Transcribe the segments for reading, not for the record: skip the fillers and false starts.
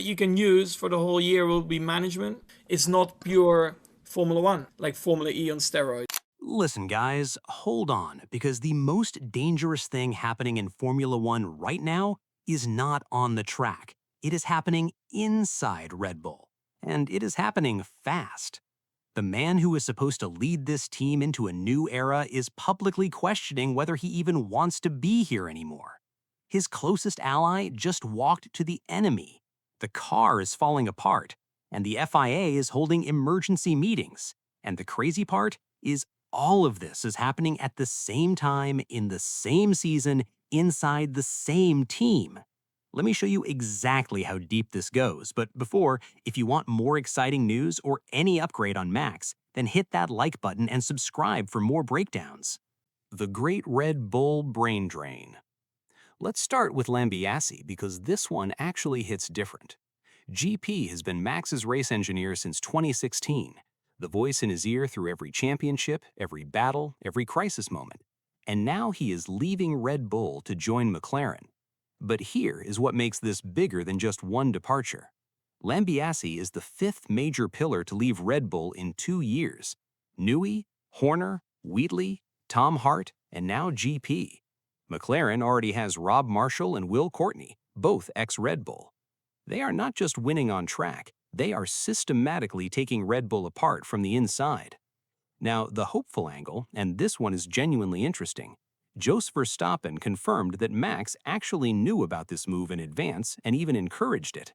you can use for the whole year will be management. It's not pure Formula One, like Formula E on steroids. Listen, guys, hold on, because the most dangerous thing happening in Formula One right now is not on the track. It is happening inside Red Bull. And it is happening fast. The man who is supposed to lead this team into a new era is publicly questioning whether he even wants to be here anymore. His closest ally just walked to the enemy. The car is falling apart, and the FIA is holding emergency meetings. And the crazy part is all of this is happening at the same time in the same season inside the same team. Let me show you exactly how deep this goes, but before, if you want more exciting news or any upgrade on Max, then hit that like button and subscribe for more breakdowns. The Great Red Bull Brain Drain. Let's start with Lambiase because this one actually hits different. GP has been Max's race engineer since 2016, the voice in his ear through every championship, every battle, every crisis moment. And now he is leaving Red Bull to join McLaren. But here is what makes this bigger than just one departure. Lambiase is the fifth major pillar to leave Red Bull in 2 years. Newey, Horner, Wheatley, Tom Hart, and now GP. McLaren already has Rob Marshall and Will Courtney, both ex-Red Bull. They are not just winning on track, they are systematically taking Red Bull apart from the inside. Now, the hopeful angle, and this one is genuinely interesting, Jos Verstappen confirmed that Max actually knew about this move in advance and even encouraged it.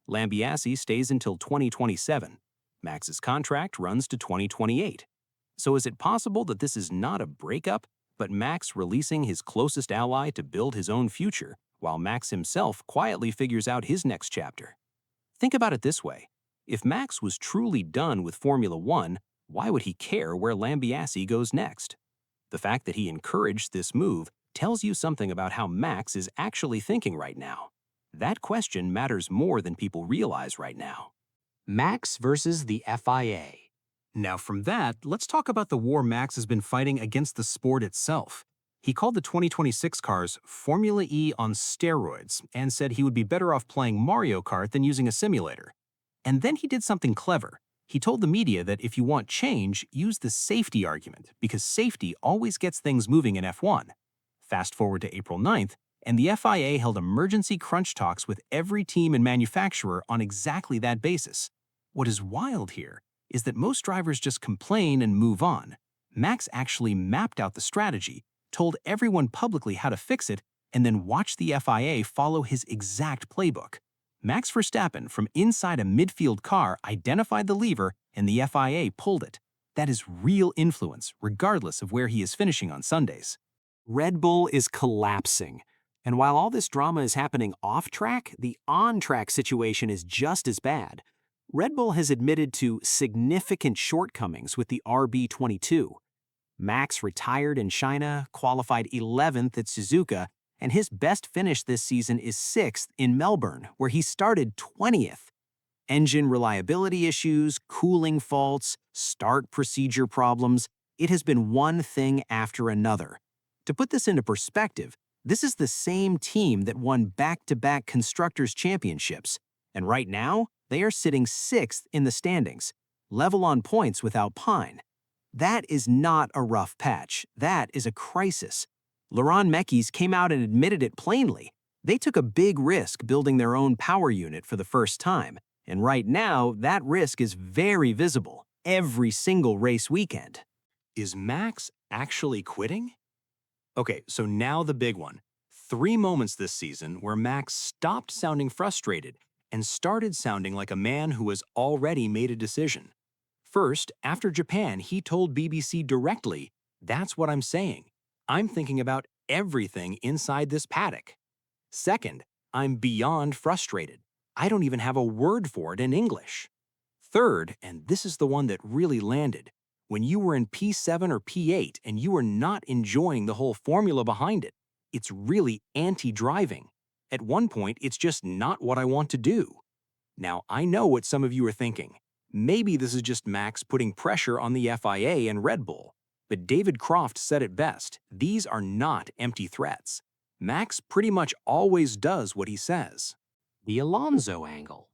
Lambiase stays until 2027. Max's contract runs to 2028. So is it possible that this is not a breakup, but Max releasing his closest ally to build his own future, while Max himself quietly figures out his next chapter? Think about it this way. If Max was truly done with Formula One, why would he care where Lambiase goes next? The fact that he encouraged this move tells you something about how Max is actually thinking right now. That question matters more than people realize right now. Max versus the FIA. Now from that, let's talk about the war Max has been fighting against the sport itself. He called the 2026 cars Formula E on steroids and said he would be better off playing Mario Kart than using a simulator. And then he did something clever. He told the media that if you want change, use the safety argument, because safety always gets things moving in F1. Fast forward to April 9th, and the FIA held emergency crunch talks with every team and manufacturer on exactly that basis. What is wild here is that most drivers just complain and move on. Max actually mapped out the strategy, told everyone publicly how to fix it, and then watched the FIA follow his exact playbook. Max Verstappen from inside a midfield car identified the lever and the FIA pulled it. That is real influence, regardless of where he is finishing on Sundays. Red Bull is collapsing. And while all this drama is happening off-track, the on-track situation is just as bad. Red Bull has admitted to significant shortcomings with the RB22. Max retired in China, qualified 11th at Suzuka, and his best finish this season is 6th in Melbourne, where he started 20th. Engine reliability issues, cooling faults, start procedure problems, it has been one thing after another. To put this into perspective, this is the same team that won back-to-back Constructors' Championships, and right now, they are sitting 6th in the standings, level on points with Alpine. That is not a rough patch, that is a crisis. Laurent Mekies came out and admitted it plainly. They took a big risk building their own power unit for the first time, and right now, that risk is very visible every single race weekend. Is Max actually quitting? Okay, so now the big one. 3 moments this season where Max stopped sounding frustrated and started sounding like a man who has already made a decision. First, after Japan, he told BBC directly, "That's what I'm saying. I'm thinking about everything inside this paddock." Second, "I'm beyond frustrated. I don't even have a word for it in English." Third, and this is the one that really landed, when you were in P7 or P8 and you were not enjoying the whole formula behind it, it's really anti-driving. At one point, it's just not what I want to do. Now, I know what some of you are thinking. Maybe this is just Max putting pressure on the FIA and Red Bull. But David Croft said it best, these are not empty threats. Max pretty much always does what he says. the Alonso angle.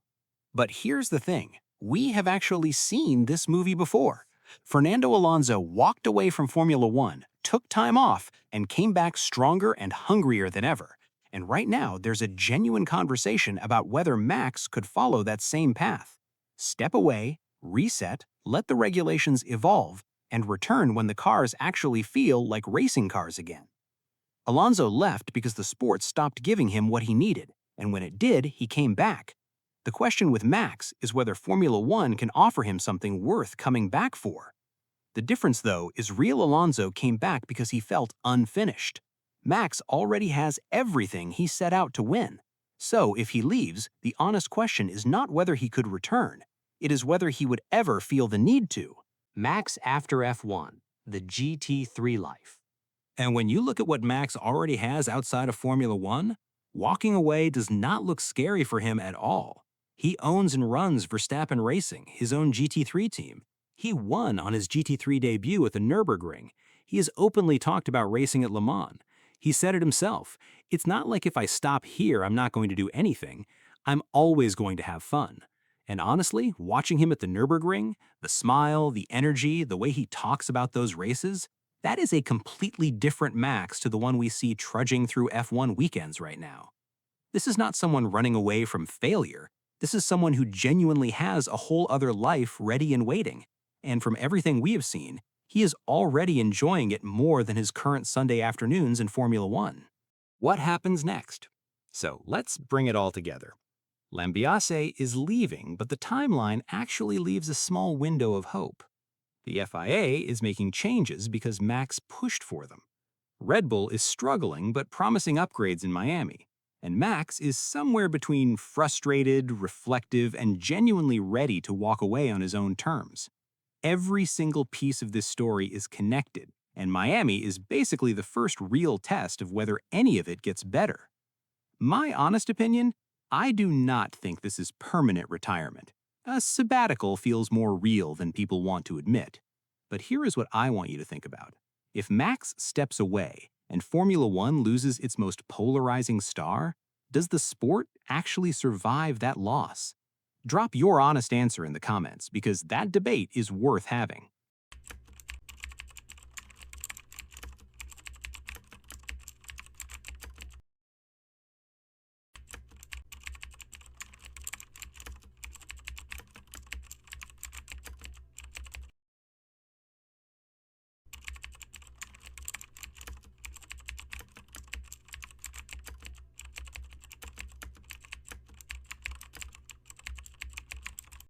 But here's the thing. We have actually seen this movie before. Fernando Alonso walked away from Formula One, took time off, and came back stronger and hungrier than ever. And right now, there's a genuine conversation about whether Max could follow that same path. Step away, reset, let the regulations evolve, and return when the cars actually feel like racing cars again. Alonso left because the sport stopped giving him what he needed, and when it did, he came back. The question with Max is whether Formula One can offer him something worth coming back for. The difference, though, is real Alonso came back because he felt unfinished. Max already has everything he set out to win. So, if he leaves, the honest question is not whether he could return. It is whether he would ever feel the need to. Max after F1, the GT3 life. And when you look at what Max already has outside of Formula One, walking away does not look scary for him at all. He owns and runs Verstappen Racing, his own GT3 team. He won on his GT3 debut at the Nürburgring. He has openly talked about racing at Le Mans. He said it himself, "It's not like if I stop here, I'm not going to do anything. I'm always going to have fun." And honestly, watching him at the Nürburgring, the smile, the energy, the way he talks about those races, that is a completely different Max to the one we see trudging through F1 weekends right now. This is not someone running away from failure. This is someone who genuinely has a whole other life ready and waiting. And from everything we have seen, he is already enjoying it more than his current Sunday afternoons in Formula One. What happens next? So let's bring it all together. Lambiase is leaving, but the timeline actually leaves a small window of hope. The FIA is making changes because Max pushed for them. Red Bull is struggling but promising upgrades in Miami. And Max is somewhere between frustrated, reflective, and genuinely ready to walk away on his own terms. Every single piece of this story is connected, and Miami is basically the first real test of whether any of it gets better. My honest opinion, I do not think this is permanent retirement. A sabbatical feels more real than people want to admit. But here is what I want you to think about. If Max steps away and Formula One loses its most polarizing star, does the sport actually survive that loss? Drop your honest answer in the comments because that debate is worth having.